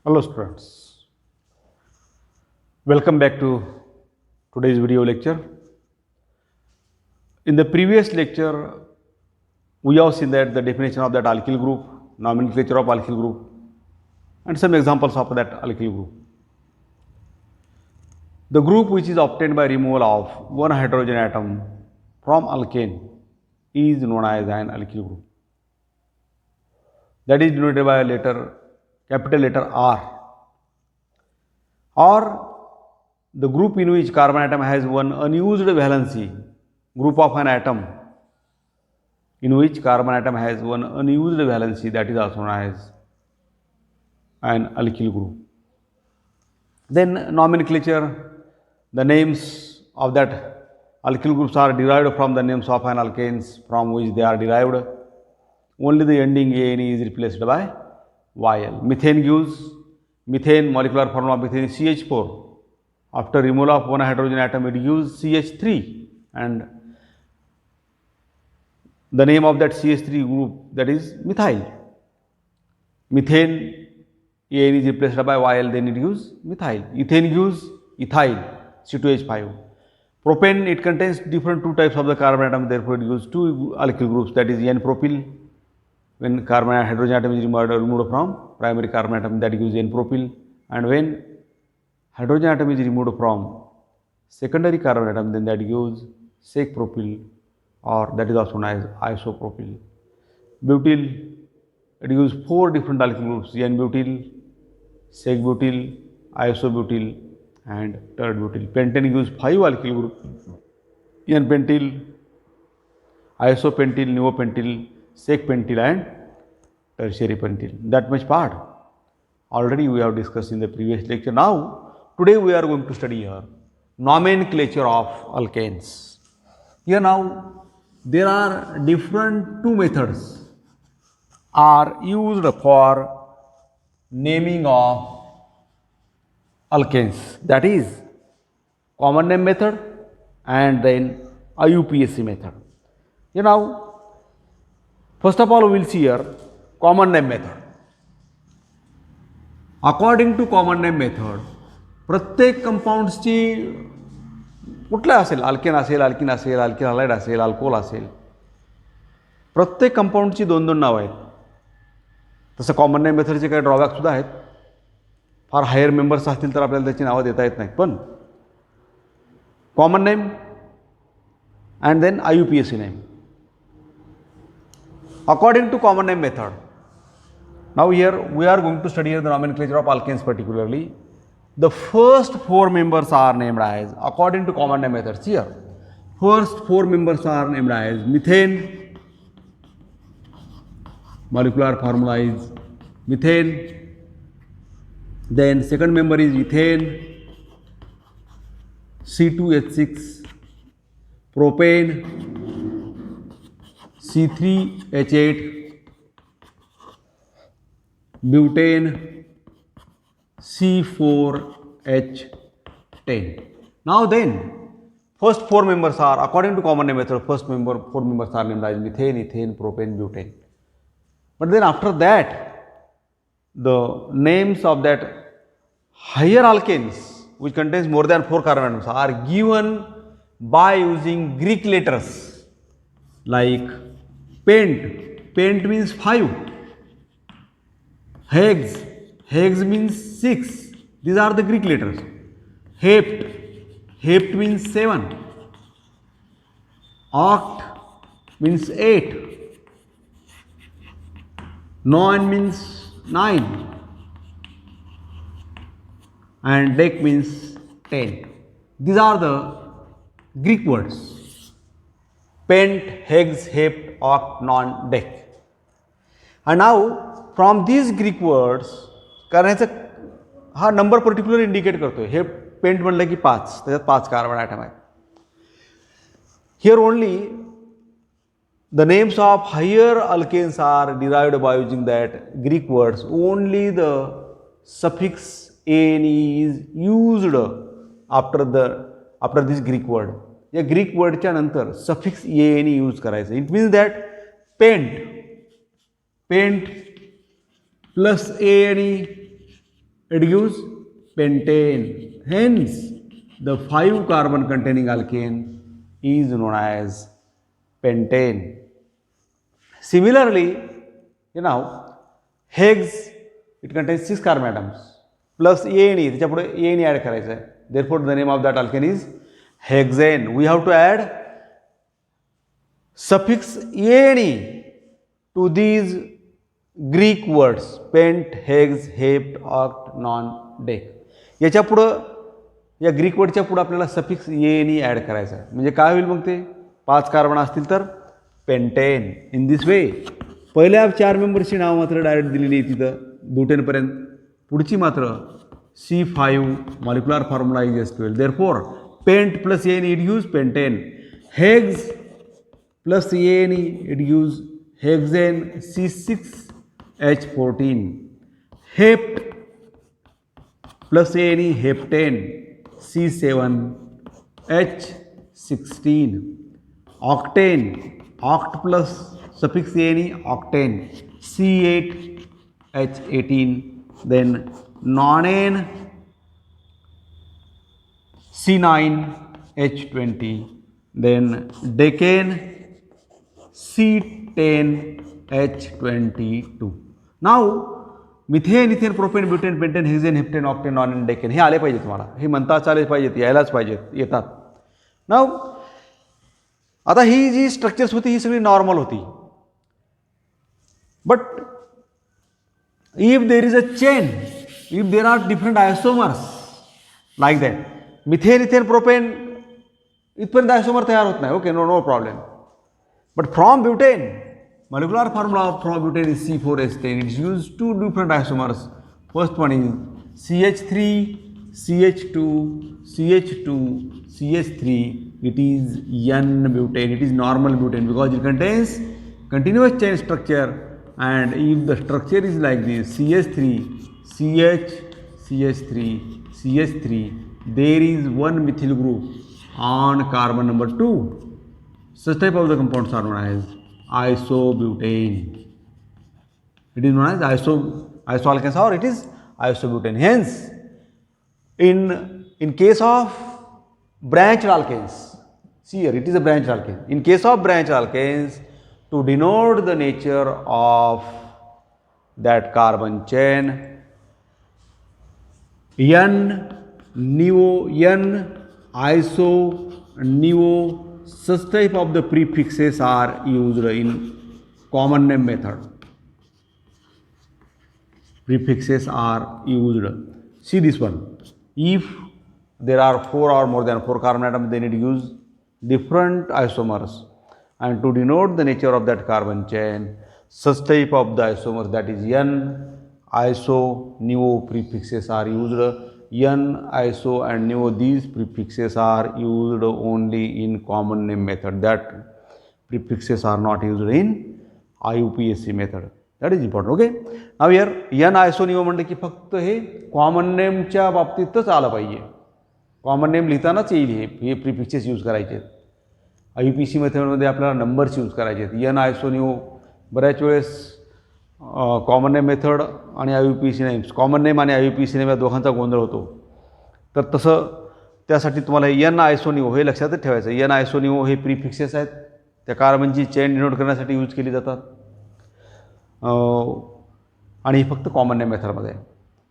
Hello students, welcome back to today's video lecture. In the previous lecture, we have seen that the definition of that alkyl group, nomenclature of alkyl group, and some examples of that alkyl group. The group which is obtained by removal of one hydrogen atom from alkane is known as an alkyl group. That is denoted by a capital letter R. Or the group in which carbon atom has one unused valency, group of an atom in which carbon atom has one unused valency, that is also known as an alkyl group. Then nomenclature, the names of that alkyl groups are derived from the names of an alkanes from which they are derived. Only the ending ANE is replaced by YL. Methane gives methane, molecular formula of methane is CH4. After removal of one hydrogen atom, it gives CH3, and the name of that CH3 group, that is methyl. Methane AN is replaced by YL, then it gives methyl. Ethane gives ethyl, C2H5. Propane, it contains different two types of the carbon atom, therefore it gives two alkyl groups, that is N-propyl. When hydrogen atom is removed from primary carbon atom, that gives N-propyl, and when hydrogen atom is removed from secondary carbon atom, then that gives sec-propyl, or that is also known as isopropyl. Butyl, it gives four different alkyl groups: N-butyl, sec-butyl, isobutyl, and tert-butyl. Pentane gives five alkyl groups: N-pentyl, isopentyl, neopentyl, sec-pentyl, and tertiary pentyl. That much part already we have discussed in the previous lecture. Now, today we are going to study here nomenclature of alkanes. Here now, there are different two methods are used for naming of alkanes, that is common name method and then IUPAC method. You know, first of all, we will see here common name method. According to common name method, प्रत्येक कंपाऊंड्सची कुठल्या असेल, alkane असेल, alkene असेल, alkyl halide असेल, alcohol असेल, प्रत्येक कंपाऊंडची दोन दोन नावं आहेत. तसं कॉमन नेम मेथडचे काही ड्रॉबॅक सुद्धा आहेत. फार हायर मेंबर्स असतील तर आपल्याला त्याची नावं देता येत नाहीत, पण common name and then IUPAC नेम. According to common name method, now here we are going to study the nomenclature of alkanes particularly. The first four members are named as, according to common name methods here, first four members are named as methane, molecular formula is methane, then second member is ethane, C2H6, propane, C3H8, butane, C4H10. Now then, first four members are, according to common name method, four members are named as methane, ethane, propane, butane. But then after that, the names of that higher alkanes, which contains more than 4 carbon atoms, are given by using Greek letters like pent, pent means 5, hex, hex means 6, these are the Greek letters. Hept, hept means 7, oct means 8, non means 9, and dec means 10. These are the Greek words: pent, hex, hept, oct, non, dec. And now from these Greek words, कारण ह्याचा हा number particular indicate करतोय. हे paint म्हणलं की 5, त्याच्यात 5 carbon atom आहेत. Here only the names of higher alkanes are derived by using that Greek words. Only the suffix ANE is used after this Greek word. या Greek वर्डच्या नंतर suffix ANE use करायचं. It means that pent, pent plus ANE it gives pentane. Hence, the 5 carbon containing alkane is known as pentane. Similarly, Higgs, it contains 6 carbon atoms plus A त्याच्यापुढे A add करायचं आहे. Therefore, the name of that alkane is hexane. We have to add suffix A to these Greek words pent, hex, hept, oct, non, dec. याच्या पुढं या Greek वर्डच्या पुढं आपल्याला suffix ए add करायचा आहे. म्हणजे काय होईल मग ते 5 कार्बन असतील तर पेंटेन. इन दिस वे पहिल्या 4 मेंबर्सची नाव मात्र डायरेक्ट दिलेली आहे तिथं ब्युटेनपर्यंत. पुढची मात्र C5 molecular formula is S12. Therefore pent plus ane it gives pentane. Hex plus ane it gives hexane C6H14. Hept plus ane heptane C7H16. Octane, oct plus suffix ane octane C8H18. then nonane C9H20. then decane C10H22. now methane, ethane, propane, butane, pentane, hexane, heptane, octane, nonane, decane हे आले पाहिजे तुम्हाला. हे म्हणताच आले पाहिजेत, यायलाच पाहिजेत, येतात. नाव आता ही जी स्ट्रक्चर्स होती ही सगळी नॉर्मल होती. But if there is a chain, if there are different isomers like that, methane, ethane, propane इथपर्यंत आयसोमर तयार होत नाही. Okay, no problem. But from butane, molecular formula from butane is C4H10. It's used 2 different isomers. First one is CH3, CH2, CH2, CH3. It is N-butane. It is normal butane because it contains continuous chain structure. And if the structure is like this, CH3, CH, CH3, CH3, there is one methyl group on carbon number 2. Such type of the compounds are known as isobutane. It is known as isoalkanes or it is isobutane. Hence, in case of branched alkanes, see here it is a branched alkane. In case of branched alkanes, to denote the nature of that carbon chain, N, neo, N, iso, neo, such type of the prefixes are used in common name method. Prefixes are used. See this one. If there are 4 or more than 4 carbon atoms, then it use different isomers. And to denote the nature of that carbon chain, such type of the isomers, that is N, iso, neo prefixes are used. N, iso and neo, these prefixes are used only in common name method. That prefixes are not used in IUPAC method. That is important. Okay. Now here N, iso, neo म्हणले की फक्त हे common नेमच्या बाबतीतच आलं पाहिजे. Common name लिहितानाच येईल हे prefixes use करायचे. IUPAC मेथडमध्ये आपल्याला numbers use करायचे आहेत. N, iso, neo बऱ्याच वेळेस कॉमन नेम मेथड आणि IUPAC नेम्स, कॉमन नेम आणि IUPAC नेम या दोघांचा गोंधळ होतो. तर तसं त्यासाठी तुम्हाला N, iso, neo हे लक्षातच ठेवायचं. N, iso, neo हे प्रीफिक्सेस आहेत, त्या कार्बनची चेन डिनोट करण्यासाठी यूज केली जातात आणि फक्त कॉमन नेम मेथडमध्ये आहे.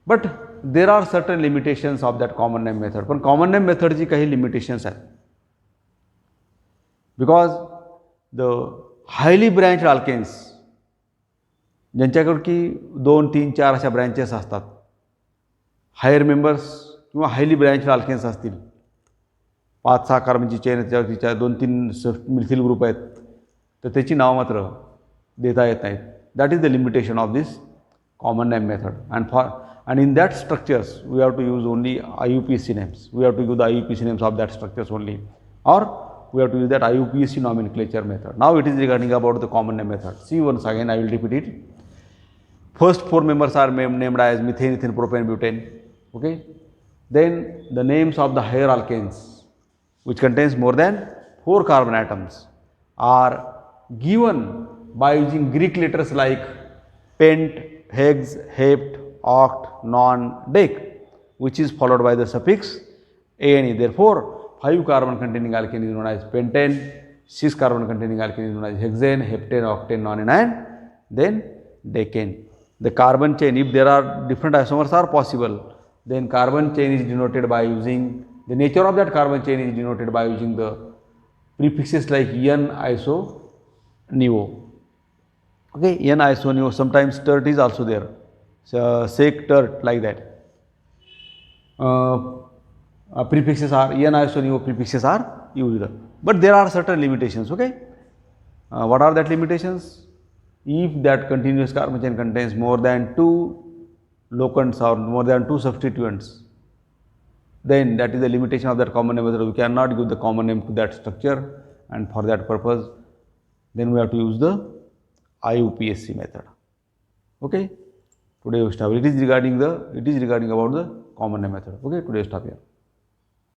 But there are certain limitations of that common name method. पण कॉमन नेम मेथडची काही लिमिटेशन्स आहेत. Because the highly branched alkanes ज्यांच्याकडे की 2, 3, 4 अशा ब्रँचेस असतात, हायर मेंबर्स किंवा हायली ब्रँच्ड अल्केन्स असतील, 5-6 कार्बनची चेन त्याच्या 2-3 मिथिल ग्रुप आहेत, तर त्याची नाव मात्र देता येत नाहीत. That is the limitation of this common name method. And in that structures we have to use only IUPAC names. We have to use the IUPAC names of that structures only, or we have to use that IUPAC nomenclature method. Now it is regarding about the common name method. See once again, I will repeat it. First 4 members are named as methane, ethane, propane, butane. Okay. Then the names of the higher alkanes, which contains more than 4 carbon atoms, are given by using Greek letters like pent, hex, hept, oct, non, dec, which is followed by the suffix ane. Therefore, 5 carbon containing alkane is known as pentane, 6 carbon containing alkane is known as hexane, heptane, octane, nonane, and then decane. The carbon chain, if there are different isomers are possible, then carbon chain is denoted by using, the nature of that carbon chain is denoted by using the prefixes like n-iso-neo. Okay, n-iso-neo, sometimes tert is also there, so sec, tert, like that. Prefixes are, n-iso-neo prefixes are used, but there are certain limitations, okay. What are that limitations? If that continuous carbon chain contains more than 2 locants or more than 2 substituents, then that is the limitation of that common name method. We cannot give the common name to that structure, and for that purpose, then we have to use the IUPAC method. Okay. Today we stop. It is regarding about the common name method. Okay. Today we stop here.